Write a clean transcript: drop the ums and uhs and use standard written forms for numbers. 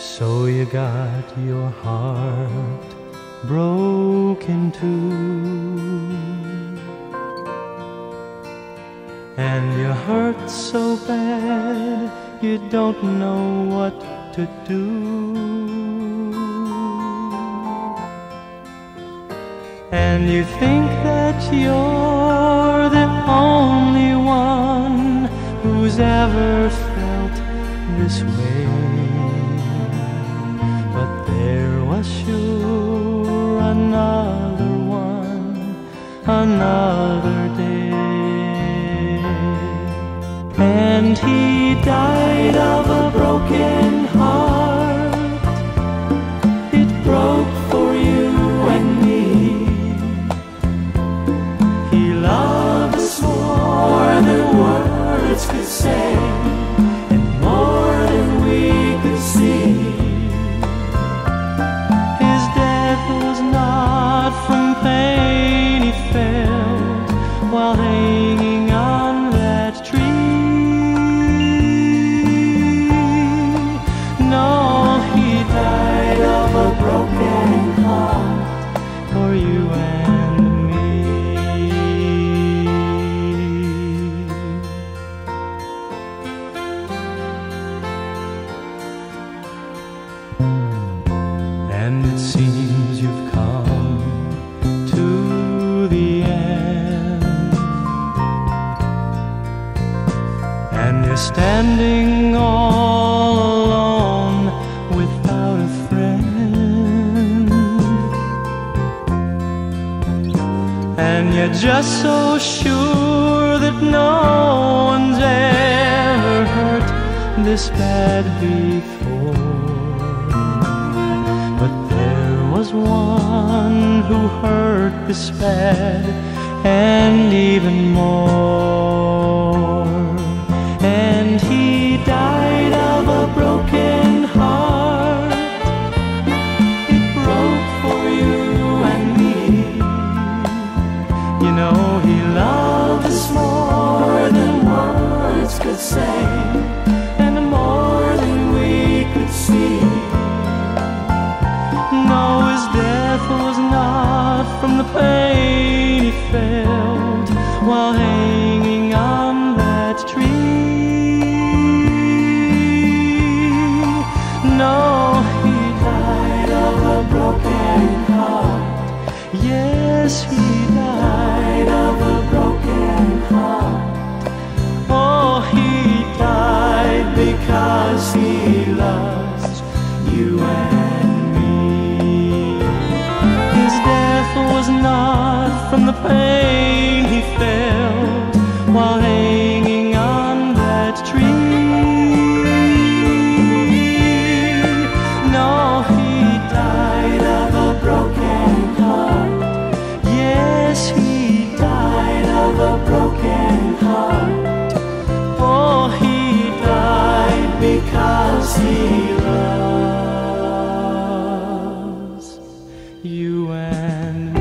So you got your heart broken too, and you're hurt so bad you don't know what to do. And you think that you're the only one who's ever felt this way, but there was sure another one, another day. And he died of a broken heart. It broke for you and me. He loved us more than words could say, and more than we could see. His death was not from pain he felt while hanging on that tree. No, he died of a broken heart for you and me. And it seems you've come to the end, and you're standing all alone without a friend, and you're just so sure that no one's ever hurt this bad before. But there was one who hurt this bad and even more, and he died of a broken heart. It broke for you and me. You know, he loved us more than words could say, and more than we could see. No, his death was not from the pain he felt while hanging on that tree. No, he died of a broken heart. Yes, he died of a broken heart. Oh, he died because he loves you and me. His death was not from the pain he felt while hanging on that tree. No, he died of a broken heart. Yes, he died of a broken heart. Oh, he died because he loves you and me.